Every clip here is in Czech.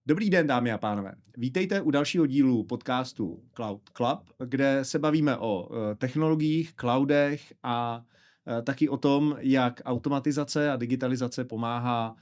Dobrý den, dámy a pánové. Vítejte u dalšího dílu podcastu Cloud Club, kde se bavíme o technologiích, cloudech a taky o tom, jak automatizace a digitalizace pomáhá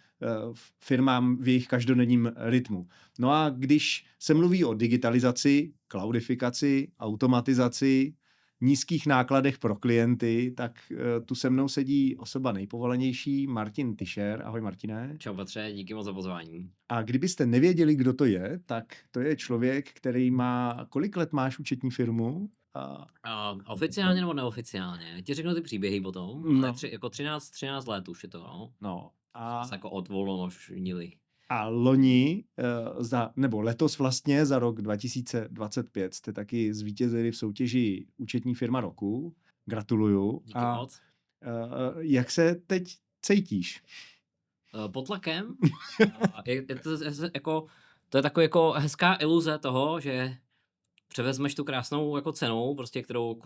firmám v jejich každodenním rytmu. No a když se mluví o digitalizaci, cloudifikaci, automatizaci, nízkých nákladech pro klienty, tak tu se mnou sedí osoba nejpovolenější, Martin Tischer. Ahoj, Martine. Čau Petře, díky moc za pozvání. A kdybyste nevěděli, kdo to je, tak to je člověk, který má... Kolik let máš účetní firmu? Oficiálně nebo neoficiálně? Ti řeknu ty příběhy potom, ale No, jako 13 let už je to, no. no. Se jako odvolnožnili. A loni, nebo letos vlastně za rok 2025 jste taky zvítězili v soutěži Účetní firma roku. Gratuluju. Díky moc. Jak se teď cítíš? Pod tlakem. To je takový jako hezká iluze toho, že převezmeš tu krásnou jako cenu, prostě kterou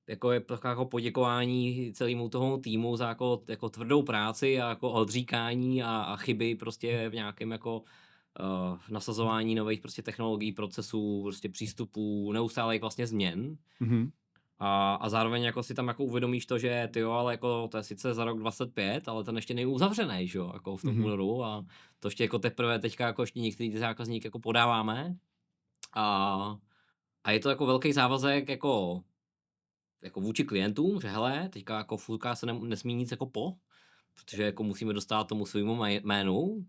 jako je taková jako poděkování celému toho týmu za jako tvrdou práci a jako odříkání a chyby prostě v nějakém jako nasazování nových prostě technologií, procesů, prostě přístupů, neustálých vlastně změn. Mm-hmm. A zároveň jako si tam jako uvědomíš to, že ty jo, ale jako to je sice za rok 25, ale ten ještě není uzavřený, že jo, jako v tom únoru a to ještě jako teprve teďka jako ještě některý ty zákazníky jako podáváme a je to jako velký závazek jako vůči klientům, že hele, teďka jako fulka se nesmí nic jako protože jako musíme dostat tomu svému jménu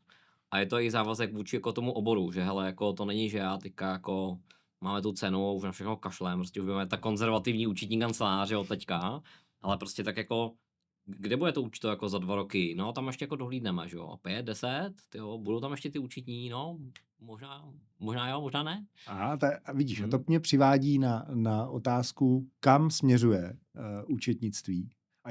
a je to i závazek vůči jako tomu oboru, že hele, jako to není, že já teďka jako máme tu cenu, už na všechno kašlem, prostě už budeme tak konzervativní účetní kanceláře od teďka, ale prostě tak jako kde bude to účto jako za 2 roky? No, tam ještě jako dohlídneme, že jo? 5, 10, tyjo, budou tam ještě ty účetní, no, možná jo, možná ne. Aha, vidíš, a to mě přivádí na otázku, kam směřuje účetnictví. A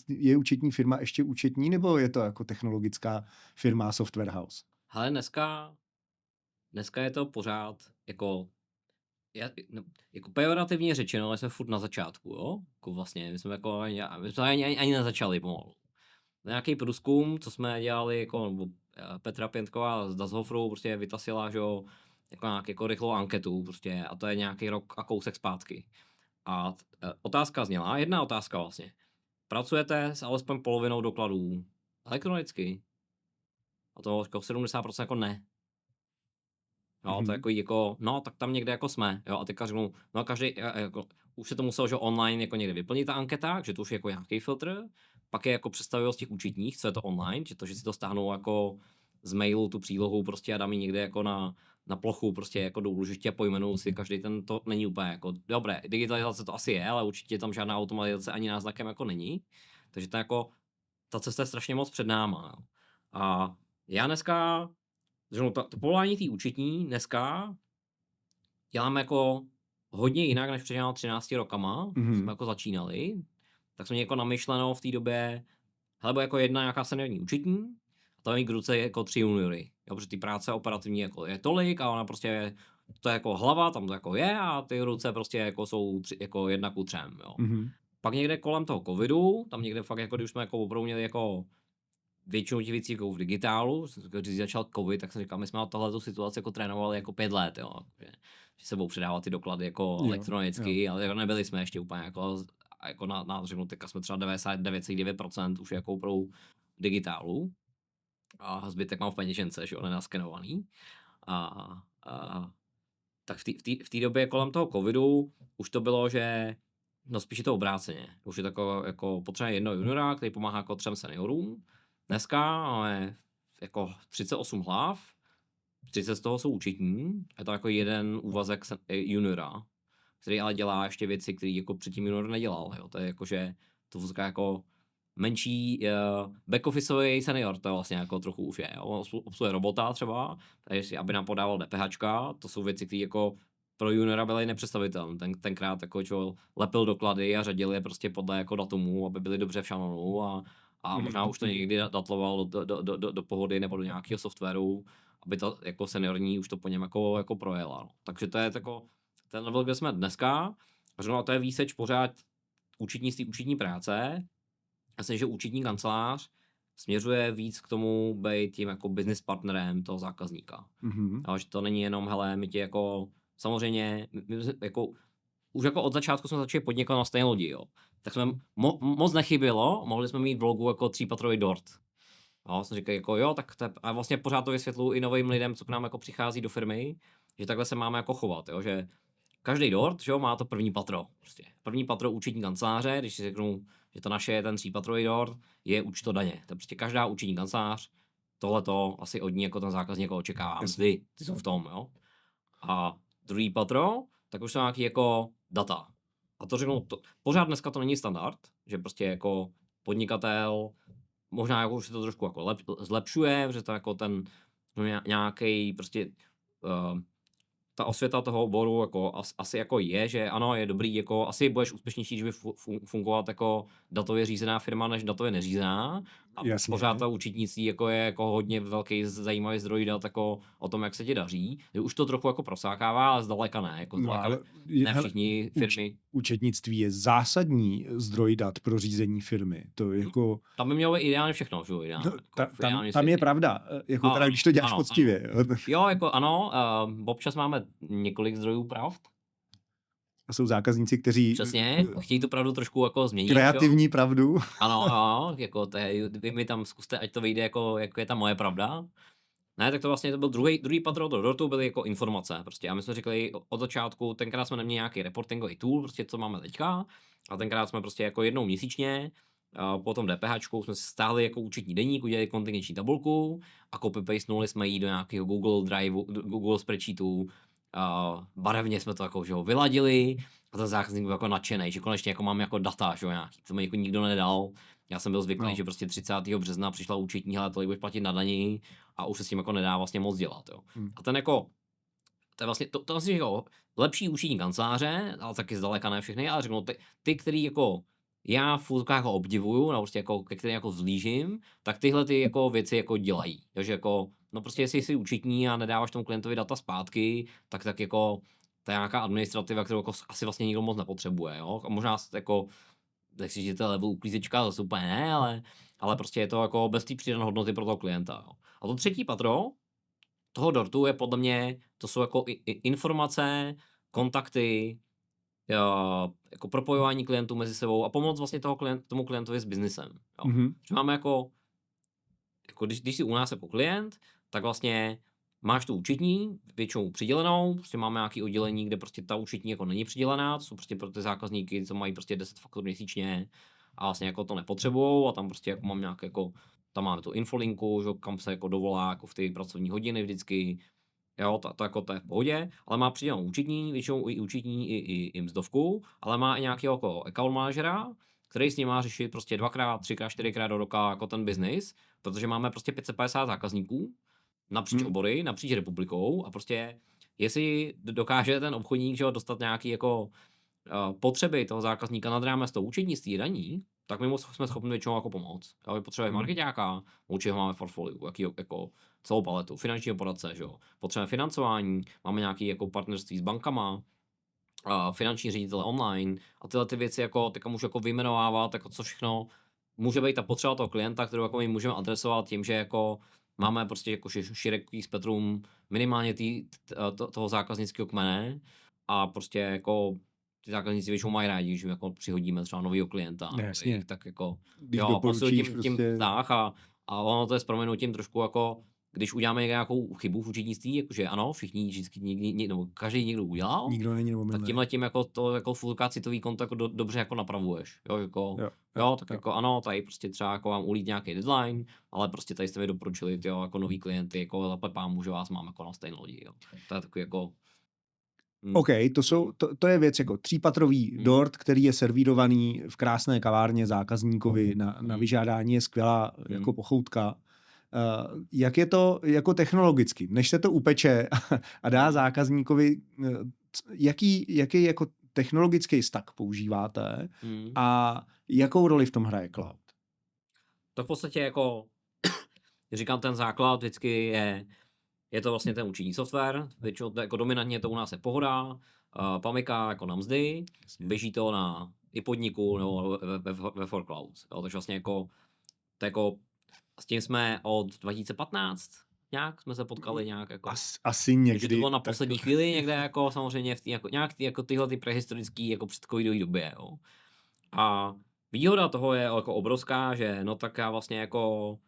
je účetní firma ještě účetní, nebo je to jako technologická firma software house? Hele, dneska je to pořád jako pejorativně řečeno, jsme furt na začátku, jo? Jako vlastně, my jsme ani nezačali pomalu. Nějaký průzkum, co jsme dělali, jako Petra Pěntková z Dazhofru prostě vytasila, že jo, jako rychlou anketu, prostě, a to je nějaký rok a kousek zpátky. A otázka zněla, jedna otázka vlastně. Pracujete s alespoň polovinou dokladů elektronicky? A to jako 70% jako ne. No, to jako, no, tak tam někde jako jsme, jo, a teďka řeknu, no každý, jako, už se to muselo, že online jako někde vyplnit ta anketa, že to už je jako nějaký filtr, pak je jako představivost těch účetních, co je to online, že si to stáhnou jako z mailu tu přílohu prostě a dám ji někde jako na plochu, prostě jako do úložiště a pojmenuju si každý ten, to není úplně jako, dobré, digitalizace to asi je, ale určitě tam žádná automatizace ani náznakem jako není, takže to jako, ta cesta je strašně moc před náma, jo. A já dneska to povolání té účetní dneska děláme jako hodně jinak, než před 13 rokama, jsme jako začínali, tak jsme jako namyšleno v té době, hele, bude jako jedna nějaká seniorní účetní, a tam mít k ruce jako 3 juniory, jo, protože ty práce operativní jako je tolik a ona prostě, to je jako hlava, tam to jako je a ty ruce prostě jako jsou jako 1:3, jo. Pak někde kolem toho covidu, tam někde fakt jako, když jsme jako opravdu měli jako většinou těch věcí jako v digitálu, když začal covid, tak jsem říkal, my jsme na tohleto situaci jako trénovali jako 5 let, jo, že se budou předávat ty doklady jako elektronicky, ale jako nebyli jsme ještě úplně jako na řeknu, teďka jsme třeba 99,9% už jako pro digitálu a zbytek mám v peněžence, že jo, nenaskenovaný. Tak v té době kolem toho covidu už to bylo, že no spíš je to obráceně. Už je to jako potřeba jednoho juniora, který pomáhá jako 3 seniorům. Dneska máme jako 38 hlav, 30 z toho jsou účetní, je to jako jeden úvazek juniora, který ale dělá ještě věci, které jako předtím junior nedělal. Jo. To je jako, že to vzniká jako menší back-officeový senior, to je vlastně jako trochu už je. On obsluhuje robota třeba, takže aby nám podával DPHčka, to jsou věci, které jako pro juniora byly nepředstavitelné. Tenkrát jako lepil doklady a řadil je prostě podle jako datumu, aby byly dobře v šanonu a možná už to někdy datloval do pohody nebo do nějakého softwaru, aby to jako seniorní už to po něm jako projela. No. Takže to je jako ten level, kde jsme dneska. A to je výseč pořád účetnictví, účetní práce. Myslím, že účetní kancelář směřuje víc k tomu být tím jako business partnerem toho zákazníka. Ale že to není jenom, hele, my ti jako, samozřejmě, jako, už jako od začátku jsme začali podnikat na stejné lodi, jo. Tak jsme moc nechybělo, mohli jsme mít v logu jako 3patrový dort. Jo, jsem říkal jako jo, tak a vlastně pořád to vysvětluji i novým lidem, co k nám jako přichází do firmy, že takhle se máme jako chovat, jo, že každý dort, že jo, má to první patro. Prostě. První patro účetní kanceláře, když si řeknu, že to naše je ten 3patrový dort, je účtodaně. To je prostě každá účetní kancelář, tohleto asi od ní jako ten zákazník jako očekává. Mzdy, ty jsou v tom, jo. A druhý patro, tak už jsou nějaký jako data. A to řeknu, pořád dneska to není standard, že prostě jako podnikatel, možná jako už se to trošku jako zlepšuje, že to jako ten nějaký prostě ta osvěta toho oboru jako asi jako je, že ano, je dobrý, jako asi budeš úspěšnější, když by fungovat jako datově řízená firma, než datově neřízená. A Jasně. pořád ta účetnictví jako je jako hodně velký zajímavý zdroj dat jako o tom, jak se ti daří. Už to trochu jako prosákává, ale zdaleka ne. Jako zdaleka ne všichni firmy. Účetnictví je zásadní zdroj dat pro řízení firmy. To jako... Tam by mělo být ideálně všechno, že jo? Tam je pravda, jako teda, když to děláš poctivě. Jo, jako ano, občas máme několik zdrojů pravd. A jsou zákazníci, kteří... Přesně, chtějí tu pravdu trošku jako změnit. Kreativní pravdu. Ano, jako vy mi tam zkuste, ať to vyjde jako je ta moje pravda. Ne, tak to vlastně to byl druhý patro do dortu, byly jako informace prostě. A my jsme řekli od začátku, tenkrát jsme neměli nějaký reportingový tool, prostě co máme teďka. A tenkrát jsme prostě jako jednou měsíčně, po tom DPHčku jsme si stáhli jako účetní deník, udělali kontingenční tabulku a copy-pastenuli jsme ji do nějakého Google Drive, Google spreadsheetu. Barevně jsme to jako, že ho vyladili a ten zákazník byl jako nadšený, že konečně jako mám jako data, že jo, nějaký, to mi jako nikdo nedal. Já jsem byl zvyklý, že prostě 30. března přišla účetní, hele, tolik budeš platit na dani a už se s tím jako nedá vlastně moc dělat, jo. A ten jako, to je vlastně, to vlastně jako lepší účetní kanceláře, ale taky zdaleka ne všechny, ale řeknu, ty který jako já v úzkách jako obdivuju, nebo prostě jako, ke kterým jako vzlížím, tak tyhle ty jako věci jako dělají. Takže jako, no prostě jestli jsi účetní a nedáváš tomu klientovi data zpátky, tak jako to je nějaká administrativa, kterou jako asi vlastně nikdo moc nepotřebuje, jo. A možná jako, nechci, že to je level uklízečka, to úplně ne, ale prostě je to jako bez té přidané hodnoty pro toho klienta, jo. A to třetí patro toho dortu je podle mě, to jsou jako informace, kontakty, jako propojování klientů mezi sebou a pomoc vlastně tomu klientovi s biznisem. Že máme jako když si u nás jako klient, tak vlastně máš tu účetní, většinou přidělenou, prostě máme nějaké oddělení, kde prostě ta účetní jako není přidělená, to jsou prostě pro ty zákazníky, co mají prostě 10 faktur měsíčně a vlastně jako to nepotřebujou a tam prostě jako mám nějaké jako, tam máme tu infolinku, že, kam se jako dovolá jako v ty pracovní hodiny vždycky, jo, to je v pohodě, ale má přidělenou účetní, většinou i účetní i mzdovku, ale má i nějakého jako account manažera, který s ním má řešit prostě 2x, 3x, 4x do roka jako ten biznis, protože máme prostě 550 zákazníků napříč obory, napříč republikou a prostě jestli dokáže ten obchodník, že ho, dostat nějaký jako potřeby toho zákazníka nad rámec toho účetnictví daní, tak my jsme schopni většinou jako pomoct. My potřebujeme marketáka, určitě ho máme v portfoliu, jako celou paletu, finančního poradce, že jo. Potřebujeme financování, máme nějaké jako partnerství s bankama, finanční ředitele online a tyhle ty věci jako teďka můžu jako vyjmenovávat, jako co všechno může být ta potřeba toho klienta, kterou jako my můžeme adresovat tím, že jako máme prostě jako široký spektrum minimálně toho zákaznického kmene a prostě jako ty zákazníci většinou mají rádi, že jako přihodíme třeba novýho klienta. Jasně. Tak jako posilujeme tím vztah a ono to je s proměnutím trošku jako když uděláme nějakou chybu v účetnictví, jakože ano, všichni vždycky nebo každý někdo udělal, nikdo není tak tímhletím jako to jako fulka citový konto jako dobře jako napravuješ, jo, jako, jo, tak jako ano, tady prostě třeba jako vám ulít nějaký deadline, ale prostě tady jste mi doporučili, jo, jako nový klienty, jako zaplepám, že vás mám jako na stejné lodi, jo. To je takový jako OK, to je věc jako 3patrový dort, který je servírovaný v krásné kavárně zákazníkovi na vyžádání, je skvělá jako pochoutka. Jak je to jako technologicky? Než se to upeče a dá zákazníkovi, jaký jako technologický stack používáte a jakou roli v tom hraje cloud? To v podstatě jako, říkám, ten základ vždycky je to vlastně ten účetní software, většinou jako dominantně to u nás je Pohoda, Pamika jako na mzdy, běží to na i podniku nebo ve 4Cloud, jo, takže vlastně jako to jako s tím jsme od 2015 nějak jsme se potkali nějak jako. Asi Takže někdy. to bylo na tak- poslední chvíli někde jako samozřejmě v tý, jako, nějak jako tyhle ty prehistorický jako předcovidové době, jo. A výhoda toho je jako obrovská, že no tak já vlastně jako,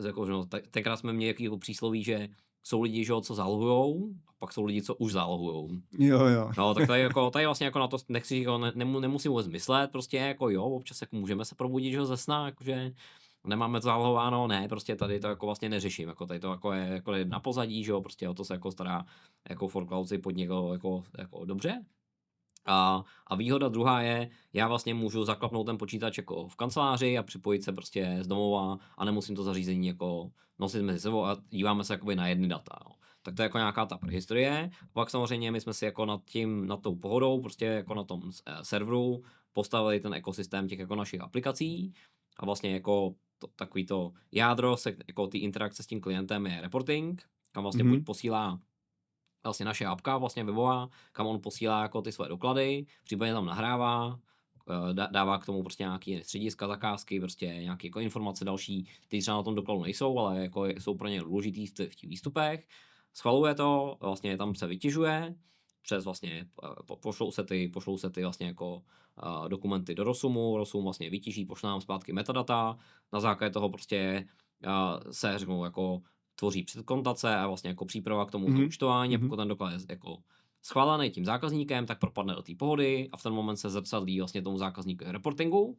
jako no, tenkrát jsme měli jako přísloví, že jsou lidi, že jo, co zálohujou, a pak jsou lidi, co už zálohujou. Jo. No, tak tady vlastně jako na to nechci, jako nemusím vůbec myslet, prostě jako jo, občas jako můžeme se probudit, že jo, ze sna, jakože nemáme to zálohováno, ne, prostě tady to jako vlastně neřeším, jako tady to jako je na pozadí, že jo, prostě o to se jako stará jako Forcloudsy podnik jako dobře. A výhoda druhá je, já vlastně můžu zaklapnout ten počítač jako v kanceláři a připojit se prostě z domova a nemusím to zařízení jako nosit mezi sebou a díváme se jakoby na jedny data. Jo. Tak to je jako nějaká ta historie. Pak samozřejmě my jsme si jako nad tou pohodou, prostě jako na tom serveru postavili ten ekosystém těch jako našich aplikací a vlastně jako takový to jádro jako ty interakce s tím klientem je reporting, kam vlastně buď posílá vlastně naše apka vlastně webová, kam on posílá jako ty své doklady, případně tam nahrává, dává k tomu prostě nějaký střediska, zakázky, prostě nějaké jako informace další, ty třeba na tom dokladu nejsou, ale jako jsou pro ně důležitý v těch výstupech. Schvaluje to, vlastně tam se vytěžuje, přes vlastně pošlou se ty vlastně jako dokumenty do Rosumu, Rosum vlastně vytěží, pošle nám zpátky metadata, na základě toho prostě se řeknou jako tvoří předkontace a vlastně jako příprava k tomu účtování a pokud ten doklad je jako schválený tím zákazníkem, tak propadne do té pohody a v ten moment se zrcadlí vlastně tomu zákazníkovi reportingu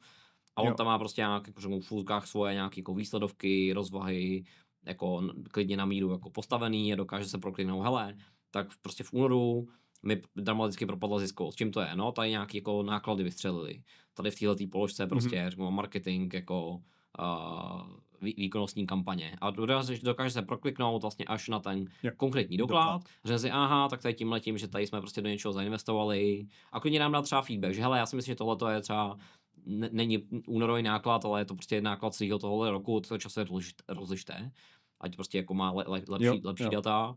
a on tam má prostě nějak jako řeknu, v fůzkách svoje nějaké jako výsledovky, rozvahy, jako klidně na míru jako postavený a dokáže se prokliknout, hele, tak prostě v únoru mi dramaticky propadla ziskovost. Čím to je? No, tady nějaké jako náklady vystřelili. Tady v této položce prostě řeknu, marketing jako výkonnostní kampaně. A dokáže se prokliknout vlastně až na ten konkrétní doklad. Řekne si, aha, tak tady tímhletím, že tady jsme prostě do něčeho zainvestovali. A klidně nám dá třeba feedback, že hele, já si myslím, že tohle je třeba není únorový náklad, ale je to prostě náklad celého tohohle roku, to času je rozlišté. Ať prostě jako má lepší data.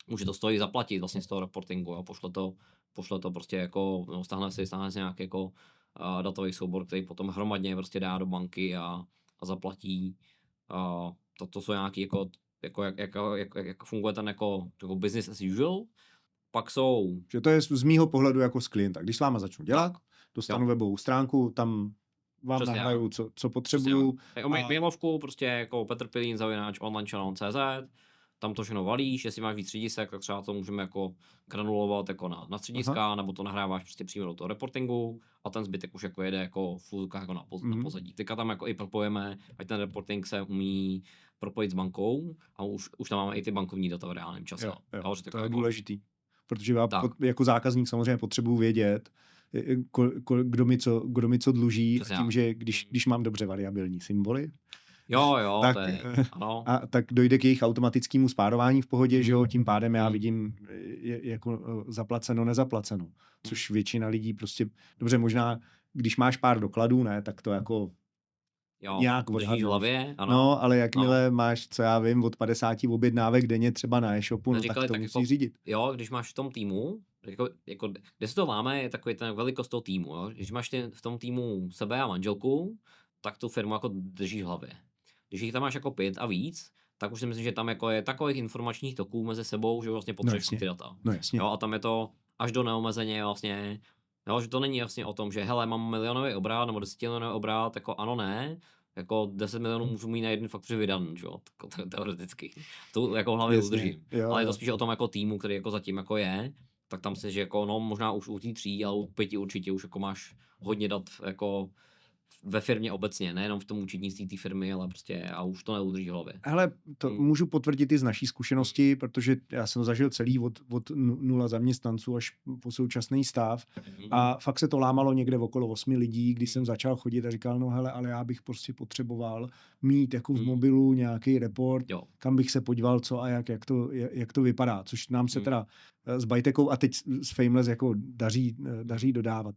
Může to stojí zaplatit vlastně z toho reportingu a pošle to prostě jako, no, stáhne si nějaký jako datový soubor, který potom hromadně prostě dá do banky a zaplatí. To jsou nějaký jak funguje ten jako business as usual. Pak jsou... Že to je z mýho pohledu jako z klienta. Když s váma začnu dělat, dostanu webovou stránku, tam vám nahraju, co potřebuju. Mailovku, prostě jako Petr Pilín, @onlinechannel.cz, tam to všechno valíš, jestli máš víc středisek, tak třeba to můžeme jako granulovat jako na střediska, nebo to nahráváš prostě přímo do toho reportingu a ten zbytek už jako jede jako v fůzkách jako na pozadí. Teďka tam jako i propojeme, ať ten reporting se umí propojit s bankou a už tam máme i ty bankovní data v reálném čase. Jo, to je důležitý, protože já jako zákazník samozřejmě potřebuji vědět, kdo mi co dluží, s tím, že když mám dobře variabilní symboly, tak, to je, ano. A tak dojde k jejich automatickému spárování v pohodě, že jo, tím pádem já vidím jako zaplaceno, nezaplaceno, což většina lidí prostě, dobře, možná, když máš pár dokladů, ne, tak to jako nějak držíš v hlavě, ano. No, ale jakmile máš, co já vím, od 50 objednávek denně třeba na e-shopu, no, tak to musíš jako, řídit. Jo, když máš v tom týmu, jako kde se to láme, je takový ten velikost toho týmu, jo. Když máš v tom týmu sebe a manželku, tak tu firmu jako držíš v hlavě. Když jich tam máš jako 5 a víc, tak už si myslím, že tam jako je takových informačních toků mezi sebou, že vlastně potřebuješ ty data. No jasně. Jo, a tam je to až do neomezeně vlastně, jo, že to není vlastně o tom, že hele, mám milionový obrat nebo 10 milionový obrat, jako ano, ne, jako 10 milionů můžu mít na jeden faktuře vydan, že jo, teoreticky. To jako hlavně udržím. Ale je to spíš o tom jako týmu, který jako zatím jako je, tak tam si, že jako no možná už u té 3, ale u 5 určitě už jako máš hodně dat jako ve firmě obecně, nejenom v tom účetnictví té firmy, ale prostě a už to neudrží v hlavě. Hele, to můžu potvrdit i z naší zkušenosti, protože já jsem to zažil celý od 0 zaměstnanců až po současný stav a fakt se to lámalo někde okolo 8 lidí, když jsem začal chodit a říkal, no hele, ale já bych prostě potřeboval mít jako v mobilu nějaký report, kam bych se podíval, co a jak to vypadá, což nám se teda s Bytekou a teď s Fameless jako daří dodávat.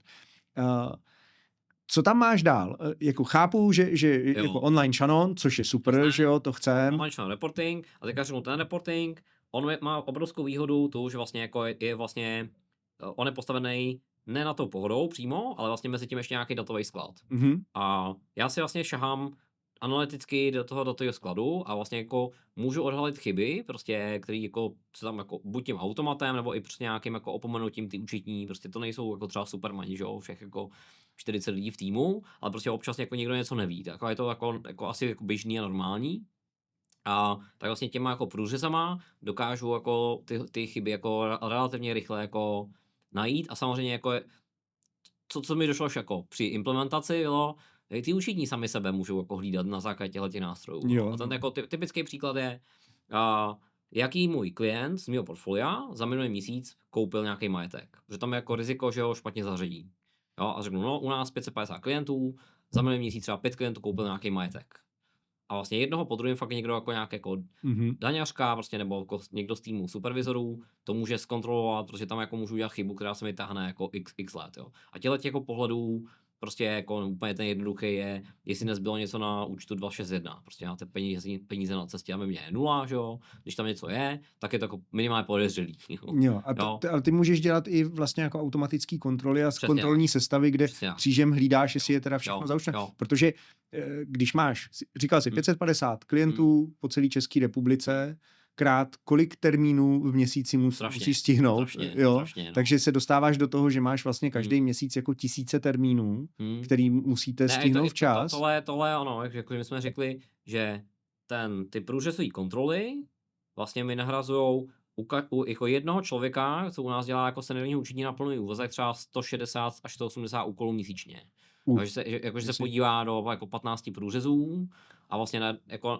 Co tam máš dál? Jako chápu, že jako online channel, což je super, že jo, to chcem. Online channel reporting, a teďka řeknu ten reporting, on má obrovskou výhodu tu, že vlastně jako je vlastně, on je postavený ne na tou pohodou přímo, ale vlastně mezi tím ještě nějaký datový sklad. A já si vlastně šahám analyticky do toho skladu a vlastně jako můžu odhalit chyby, prostě, které jako se tam jako buď tím automatem, nebo i prostě nějakým jako opomenutím ty účetní, prostě to nejsou jako třeba supermani, že jo, všech jako 40 lidí v týmu, ale prostě občas jako někdo něco neví, tak je to jako asi jako běžný a normální. A tak vlastně těma jako průřezama dokážu jako ty chyby jako relativně rychle jako najít a samozřejmě jako co mi došlo až jako při implementaci, jo, ty účetní sami sebe můžou jako hlídat na základě těch nástrojů. Jo. A ten jako typický příklad je, jaký můj klient z mého portfolia za minulý měsíc koupil nějaký majetek. Protože tam je jako riziko, že ho špatně zařadí. Jo, a řeknu, no u nás 550 klientů, za minulý měsíc třeba 5 klientů koupil nějaký majetek. A vlastně jednoho po druhém fakt někdo jako nějak jako daňařka, prostě, nebo jako někdo z týmu supervizorů to může zkontrolovat, protože tam jako můžu udělat chybu, která se mi táhne jako x let, jo. A těchto jako pohledů prostě jako úplně ten jednoduchý je, jestli nezbylo něco na účtu 261, prostě máte peníze na cestě, aby mě je 0, že jo. Když tam něco je, tak je to jako minimálně podezřelý. Jo, ale ty můžeš dělat i vlastně jako automatický kontroly a kontrolní sestavy, kde křížem hlídáš, jestli je teda všechno zaučené. Protože když máš, říkal jsi, 550 klientů po celé České republice, krát kolik termínů v měsíci musíš stihnout, strašně. Takže se dostáváš do toho, že máš vlastně každý měsíc jako tisíce termínů, který musíte stihnout včas. Tohle ano, jako my jsme řekli, že ty průřezové kontroly vlastně mi nahrazujou u jako jednoho člověka, co u nás dělá jako seniorní účetní na plný úvazek, třeba 160 až 180 úkolů měsíčně. Takže se podívá do jako 15 průřezů a vlastně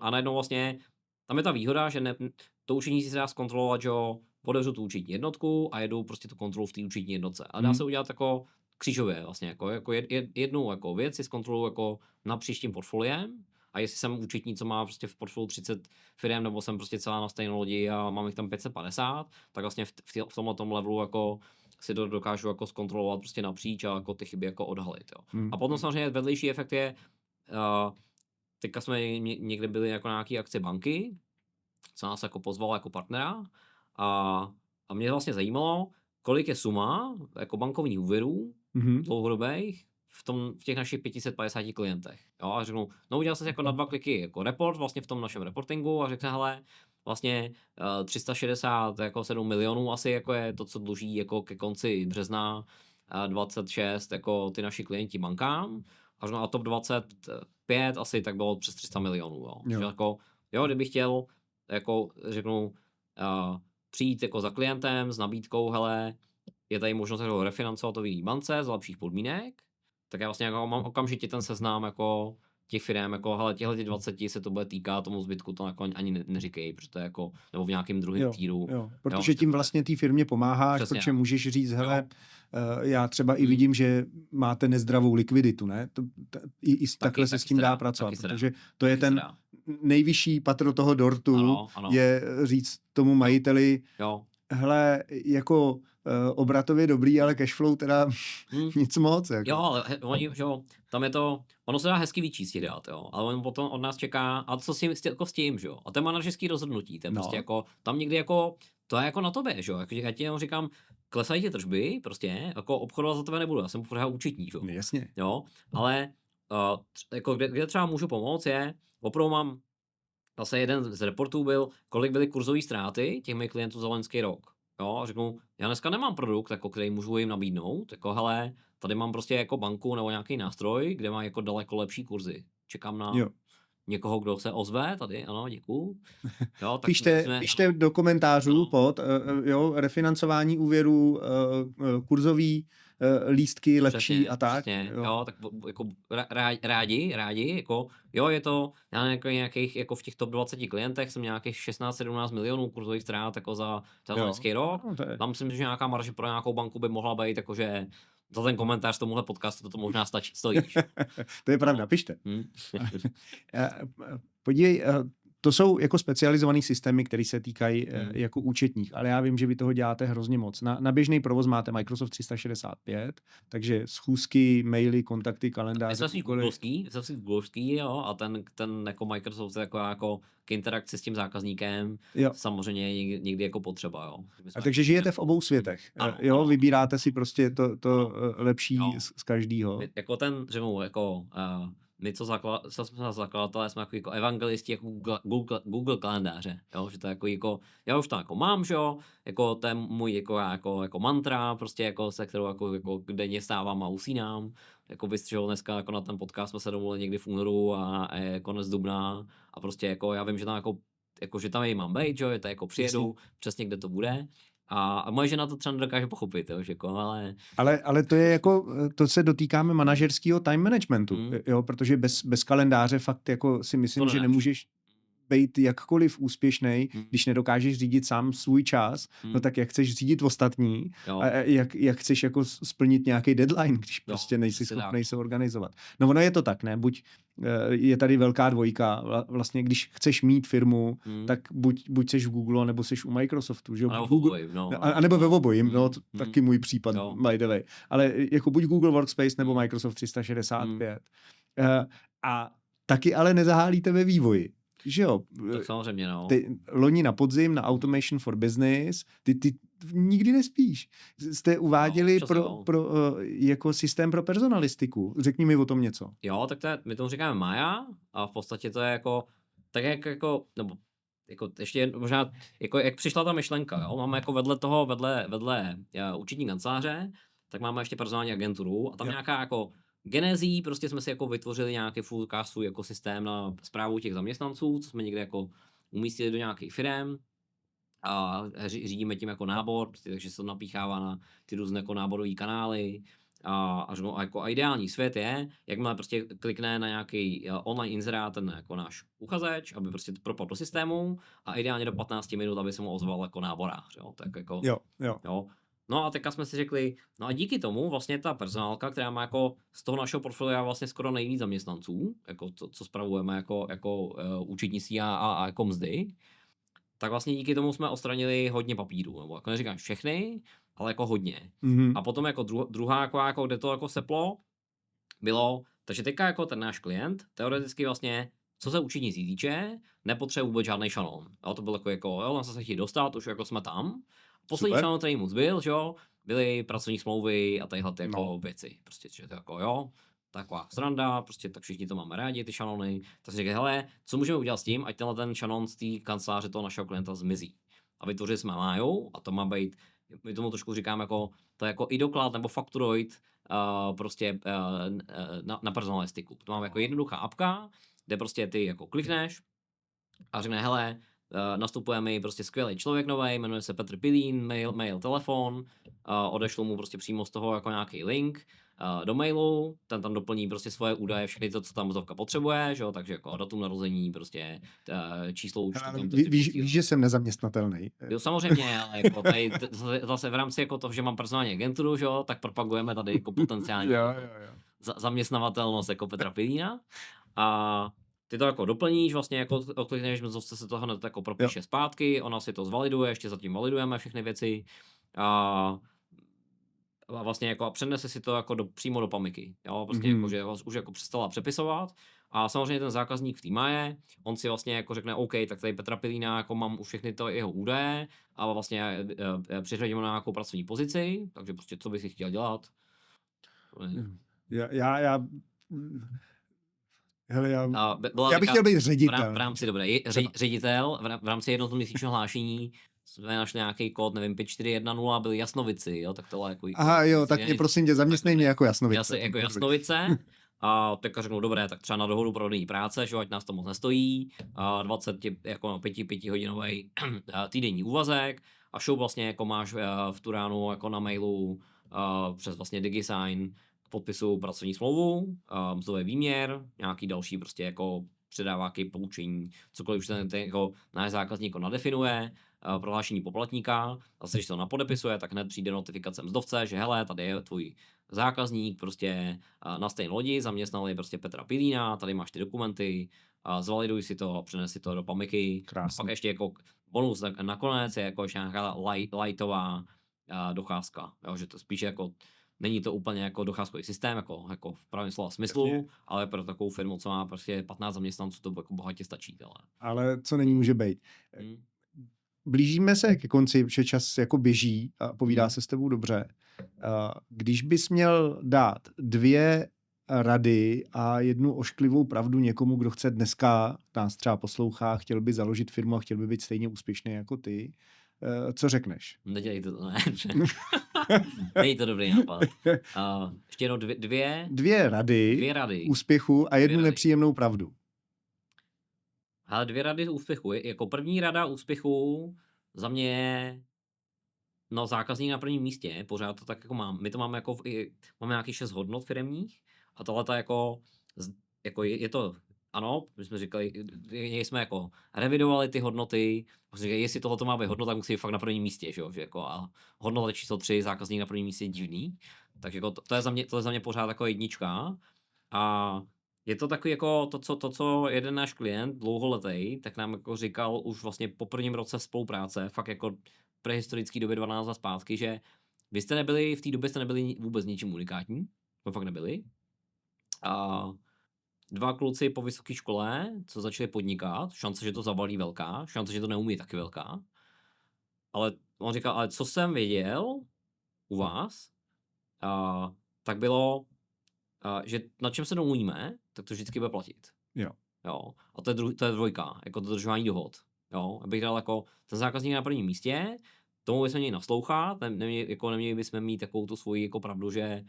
a najednou vlastně tam je ta výhoda, že to účetní si dá zkontrolovat, že otevřu tu účetní jednotku a jedu prostě tu kontrolu v té účetní jednotce. A dá se udělat jako křížově vlastně, jako jednu jako věc si zkontroluji jako napříč tím portfoliem a jestli jsem účetní, co má prostě v portfoliu 30 firem, nebo jsem prostě celá na stejné lodi a mám jich tam 550, tak vlastně v tomhle levelu jako si to dokážu jako zkontrolovat prostě napříč a jako ty chyby jako odhalit. Jo. A potom samozřejmě vedlejší efekt je, teďka jsme někde byli jako na nějaký akci banky, co nás jako pozval jako partnera a mě vlastně zajímalo, kolik je suma jako bankovních úvěrů dlouhodobých v těch našich 550 klientech. Jo, a řeknu, no udělal jsem si jako na 2 kliky jako report vlastně v tom našem reportingu a řekne, hele, vlastně 367 milionů asi jako je to, co dluží jako ke konci března 26 jako ty naši klienti bankám a top 25 asi tak bylo přes 300 milionů. Jo. Jako, kdybych chtěl jako řeknu přijít jako za klientem s nabídkou, hele, je tady možnost jako refinancovat to v jiný bance za lepších podmínek, tak já vlastně jako mám okamžitě ten seznam jako těch firm, jako hele, těchto 20 se to bude týkat, tomu zbytku to jako ani neříkej, protože to je jako, nebo v nějakém druhém týru. Protože tím vlastně té firmě pomáháš, přesně, protože můžeš říct, hele, já třeba i vidím, že máte nezdravou likviditu, ne? I takhle se s tím dá pracovat, protože to je ten nejvyšší patro toho dortu, ano. Je říct tomu majiteli, hele, jako obratově dobrý, ale cashflow teda nic moc. Jako. Jo, ale tam je to, ono se dá hezky vyčíst dát, jo, ale on potom od nás čeká, a co s tím, že jo, a to je manažerský rozhodnutí, to je prostě jako, tam někdy jako, to je jako na tobě, že jo, jako já ti jenom říkám, klesají ti tržby, prostě, jako obchodovat za tebe nebudu, já jsem pořád účetní, že jo. Jasně. Jo, ale jako kde třeba můžu pomoct je, opravdu mám, zase jeden z reportů byl, kolik byly kurzové ztráty těch mých klientů za loňský rok. Jo, a řeknu, já dneska nemám produkt, jako, který můžu jim nabídnout, jako hele, tady mám prostě jako banku nebo nějaký nástroj, kde má jako daleko lepší kurzy. Čekám na někoho, kdo se ozve tady, ano, děkuju. Jo, tak pište do komentářů pod, refinancování úvěrů, kurzový lístky lepší přesně, a tak. Přesně, jo, tak jako rádi, jako, jo, je to, já nějakých, jako v těch top 20 klientech jsem nějakých 16-17 milionů kurzových ztrát jako za loňský rok. Tam myslím, že nějaká marže pro nějakou banku by mohla být, jakože za ten komentář tomuhle podcastu to možná stojíš. To je pravda, pište. Podívej, to jsou jako specializované systémy, které se týkají jako účetních, ale já vím, že vy toho děláte hrozně moc. Na běžný provoz máte Microsoft 365, takže schůzky, maily, kontakty, kalendáře. Jsem si Googleovský, jo, a ten jako Microsoft jako k interakci s tím zákazníkem samozřejmě někdy jako potřeba, jo. A takže žijete v obou světech, ano. Vybíráte si prostě to lepší z každého. Jako řeknu, jako my, co jsme zakladatelé, jsme jako evangelisti jako Google kalendáře, jo, že to jako, já už to jako mám, že jo, jako to je můj jako mantra, prostě jako se kterou jako denně vstávám a usínám, jako vystřelil dneska jako na ten podcast jsme se domluvili někdy v únoru a je konec dubna a prostě jako já vím, že tam jako že tam mám být, že jo, je to jako přijedu, přesně kde to bude. A moje žena to třeba nedokáže pochopit, jo, že jako, ale to je jako, to se dotýkáme manažerského time managementu, jo, protože bez kalendáře fakt jako si myslím, že nemůžeš být jakkoliv úspěšnej, když nedokážeš řídit sám svůj čas, no tak jak chceš řídit ostatní a jak chceš jako splnit nějaký deadline, když prostě nejsi schopnej se organizovat. No ono je to tak, ne? Buď je tady velká dvojka, vlastně když chceš mít firmu, tak buď seš v Google, nebo seš u Microsoftu, že jo? A nebo ve oboji, no taky můj případ, by the way. Ale jako buď Google Workspace nebo Microsoft 365. A taky ale nezahálíte ve vývoji. Že jo? Tak samozřejmě, no. Ty loni na podzim na Automation for Business, ty nikdy nespíš. Jste uváděli pro jako systém pro personalistiku. Řekni mi o tom něco. Jo, tak my tomu říkáme Maya a v podstatě to je jako, tak jako nebo jako ještě možná, jako jak přišla ta myšlenka, jo? Máme jako vedle účetní kanceláře, tak máme ještě personální agenturu a tam nějaká jako genezí, prostě jsme si jako vytvořili nějaký svůj jako systém na správu těch zaměstnanců, co jsme někde jako umístili do nějakých firem a řídíme tím jako nábor, prostě, takže se to napíchává na ty různé jako náborové kanály a jako ideální svět je, jakmile prostě klikne na nějaký online inzerát ten jako náš uchazeč, aby prostě propadl do systému a ideálně do 15 minut, aby se mu ozval jako náborář, jo, tak jako jo. No a teďka jsme si řekli, no a díky tomu vlastně ta personálka, která má jako z toho našeho portfolia vlastně skoro nejvíc zaměstnanců, jako co spravujeme jako účetnictví a jako mzdy, tak vlastně díky tomu jsme odstranili hodně papíru, nebo jako neříkám všechny, ale jako hodně. A potom jako druhá jako kde to jako seplo, bylo, takže teďka jako ten náš klient, teoreticky vlastně, co se účetnictví týče, nepotřebuje vůbec žádný šanon. Jo, to bylo jako jo, nám se chtějí dostat, už jako jsme tam. Poslední šanon, který mu zbyl, že jo, byly pracovní smlouvy a tadyhle ty jako věci. Prostě, že to jako jo, taková sranda, prostě tak všichni to máme rádi, ty šanony. Tak si říkají, hele, co můžeme udělat s tím, ať tenhle ten šanon z té kanceláře toho našeho klienta zmizí. A vytvořili jsme Máju a to má být, my tomu trošku říkáme jako, to je jako iDoklad nebo Factoroid, prostě na personalistiku. To máme jako jednoduchá apka, kde prostě ty jako klikneš a řekne, hele, nastupuje mi prostě skvělý člověk nový, jmenuje se Petr Pilín, mail, telefon, odešlu mu prostě přímo z toho jako nějaký link do mailu, ten tam doplní prostě svoje údaje, všechny to, co tam mzdovka potřebuje, že jo, takže jako datum narození, prostě číslo účtu. Víš, že jsem nezaměstnatelný. Jo, samozřejmě, ale jako tady zase v rámci jako toho, že mám personální agenturu, že jo, tak propagujeme tady jako potenciální zaměstnavatelnost jako Petra Pilína a ty to jako doplníš, vlastně jako klikneš, zase se to hned jako propíše zpátky, ona si to zvaliduje, ještě zatím validujeme všechny věci a vlastně jako přenese si to jako přímo do paměti, jo, prostě jako, že už jako přestala přepisovat a samozřejmě ten zákazník v té Maje, on si vlastně jako řekne, OK, tak tady Petra Pilína, jako mám už všechny to jeho údaje a vlastně přiřadíme na nějakou pracovní pozici, takže prostě co bys si chtěl dělat? Hele, já bych chtěl být ředitel. V rámci, ředitel, v rámci jednotoměsíčního hlášení jsme našli nějaký kód, nevím, 5410, byli Jasnovici, jo, tak tohle jako... Aha, jo, tak mě prosím tě, zaměstnej mě jako Jasnovice. Jako Jasnovice. A teďka řeknu, dobré, tak třeba na dohodu pro denní práce, že ať nás to moc nestojí, 20, jako 5 hodinový týdenní úvazek a show vlastně jako máš v tu ránu jako na mailu přes vlastně DigiSign k podpisu pracovní smlouvu, mzdový výměr, nějaký další prostě jako předáváky, poučení, cokoliv už ten jako náš zákazník jako nadefinuje, prohlášení poplatníka, zase když to napodepisuje, tak hned přijde notifikace mzdovce, že hele, tady je tvůj zákazník prostě na stejné lodi, zaměstnali prostě Petra Pilína, tady máš ty dokumenty, zvaliduj si to, přenes si to do paměti. A pak ještě jako bonus nakonec je jako ještě nějaká lightová docházka, jo, že to spíš jako není to úplně jako docházkový systém, jako v pravém slova smyslu, ale pro takovou firmu, co má prostě 15 zaměstnanců, to jako bohatě stačí. Ale co není může být. Blížíme se ke konci, že čas jako běží a povídá se s tebou dobře. Když bys měl dát 2 rady a jednu ošklivou pravdu někomu, kdo chce dneska, nás třeba poslouchá, chtěl by založit firmu a chtěl by být stejně úspěšný jako ty, co řekneš? Nedělej to, ne. Není to dobrý nápad. Ještě jenom Dvě rady úspěchu a jednu nepříjemnou pravdu. Ale 2 rady úspěchu. Jako první rada úspěchu za mě je zákazník na prvním místě. Pořád to tak jako mám. My to máme jako máme nějakých 6 hodnot firemních a tohle jako je to, ano, my jsme říkali, jsme jako revidovali ty hodnoty, říkali, jestli tohle má být hodnota, tak musí být fakt na prvním místě, že jako a hodnota číslo 3, zákazník na prvním místě je divný. Tak jako to je za mě pořád jako jednička a je to takový jako to, co jeden náš klient dlouholetý, tak nám jako říkal už vlastně po prvním roce spolupráce, fakt jako prehistorický době 12 let zpátky, že vy jste nebyli, v té době jste nebyli vůbec ničím unikátní, to fakt nebyli. A 2 kluci po vysoké škole, co začali podnikat, šance, že to zabalí velká, šance, že to neumí, taky velká. Ale on říkal, ale co jsem věděl u vás, tak bylo, že na čem se domluvíme, tak to vždycky bude platit. Jo. A to je 2, jako dodržování dohod. Jo, abych dal jako ten zákazník na prvním místě, tomu bychom měli naslouchat, neměli bychom mít takovou tu svoji jako pravdu, že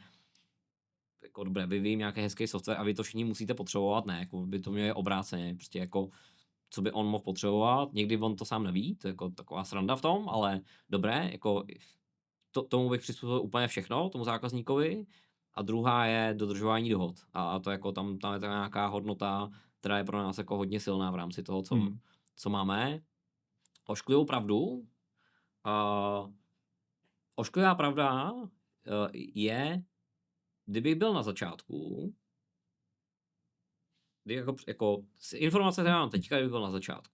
jako dobré, vyvíjím nějaký hezký software a vy to všichni musíte potřebovat, ne, jako by to mělo obráceně, prostě jako co by on mohl potřebovat, někdy on to sám neví, to je jako taková sranda v tom, ale dobré, jako tomu bych přizpůsobil úplně všechno, tomu zákazníkovi. A druhá je dodržování dohod. A to jako tam je to nějaká hodnota, která je pro nás jako hodně silná v rámci toho, co máme. Ošklivou pravdu. Ošklivá pravda je, kdybych byl na začátku, jako informace, které mám teďka, kdybych byl na začátku,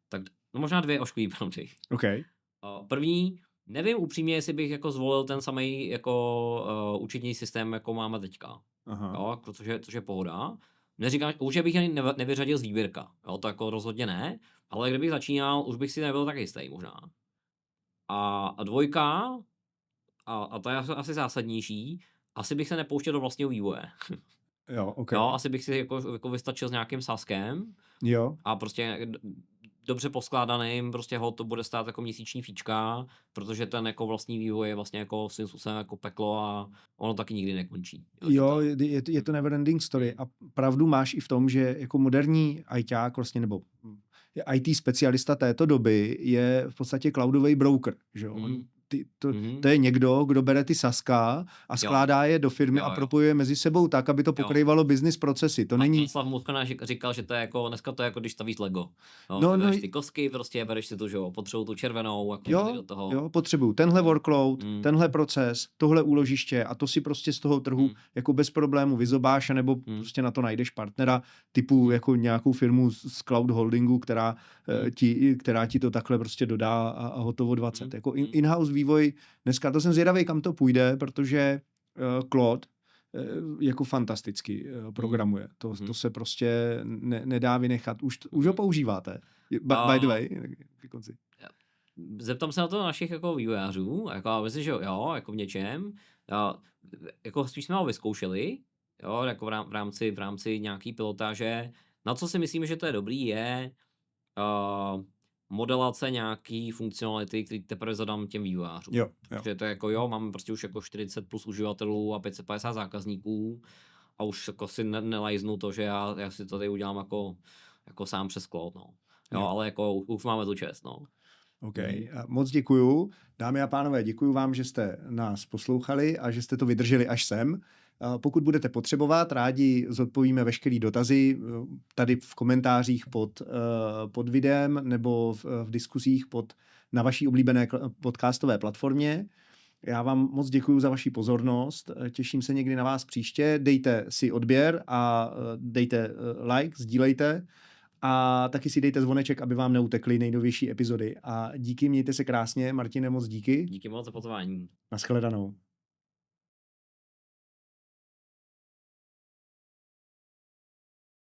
tak no možná 2 ošklivé pravdy. Okay. První, nevím upřímně, jestli bych jako zvolil ten samý jako účetní systém, jako máme teďka. Jo, což je pohoda. Neříkám, už bych ani nevyřadil z výběrka. Jo, to jako rozhodně ne, ale kdybych začínal, už bych si nebyl tak jistý možná. A 2, a to je asi zásadnější, asi bych se nepouštěl do vlastního vývoje. Jo, okay. Jo, asi bych si jako vystačil s nějakým saskem. Jo. A prostě dobře poskládaným, prostě ho to bude stát jako měsíční fíčka, protože ten jako vlastní vývoj je vlastně jako svým způsobem jako peklo a ono taky nikdy nekončí. Jo, je to never ending story a pravdu máš i v tom, že jako moderní ITák vlastně, nebo IT specialista této doby je v podstatě cloudový broker, že jo? To je někdo, kdo bere ty saska a skládá je do firmy a propojuje mezi sebou tak, aby to pokrývalo business procesy. To není... Slav Muchana říkal, že to je jako, dneska to je jako když stavíš Lego. Bereš ty kosky, prostě bereš si tu, že potřebuji tu červenou, jako do toho. Jo, potřebuju tenhle workload, tenhle proces, tohle úložiště a to si prostě z toho trhu jako bez problému vyzobáš, nebo prostě na to najdeš partnera typu jako nějakou firmu z cloud holdingu, která ti to takhle prostě dodá a hotovo 20. Jako in-house vývoj, dneska to jsem zvědavý, kam to půjde, protože Claude jako fantasticky programuje. To se prostě nedá vynechat. Už ho používáte? By the way. Zeptám se na to našich jako vývojářů, jako myslím, že jo, jako v něčem. Jako spíš jsme ho vyzkoušeli, jo, jako v rámci nějaký pilotáže. Na co si myslím, že to je dobrý, je modelace nějaký funkcionality, který teprve zadám těm vývojářům. Jo. Protože to je jako máme prostě už jako 40 plus uživatelů a 550 zákazníků a už jako si nelajznu to, že já si to tady udělám jako sám přes cloud, no. Jo, ale jako už máme tu čest, no. OK. Moc děkuju. Dámy a pánové, děkuju vám, že jste nás poslouchali a že jste to vydrželi až sem. Pokud budete potřebovat, rádi zodpovíme veškeré dotazy tady v komentářích pod videem nebo v diskuzích na vaší oblíbené podcastové platformě. Já vám moc děkuju za vaši pozornost. Těším se někdy na vás příště. Dejte si odběr a dejte like, sdílejte. A taky si dejte zvoneček, aby vám neutekly nejnovější epizody. A díky, mějte se krásně. Martine, moc díky. Díky moc za pozvání. Naschledanou.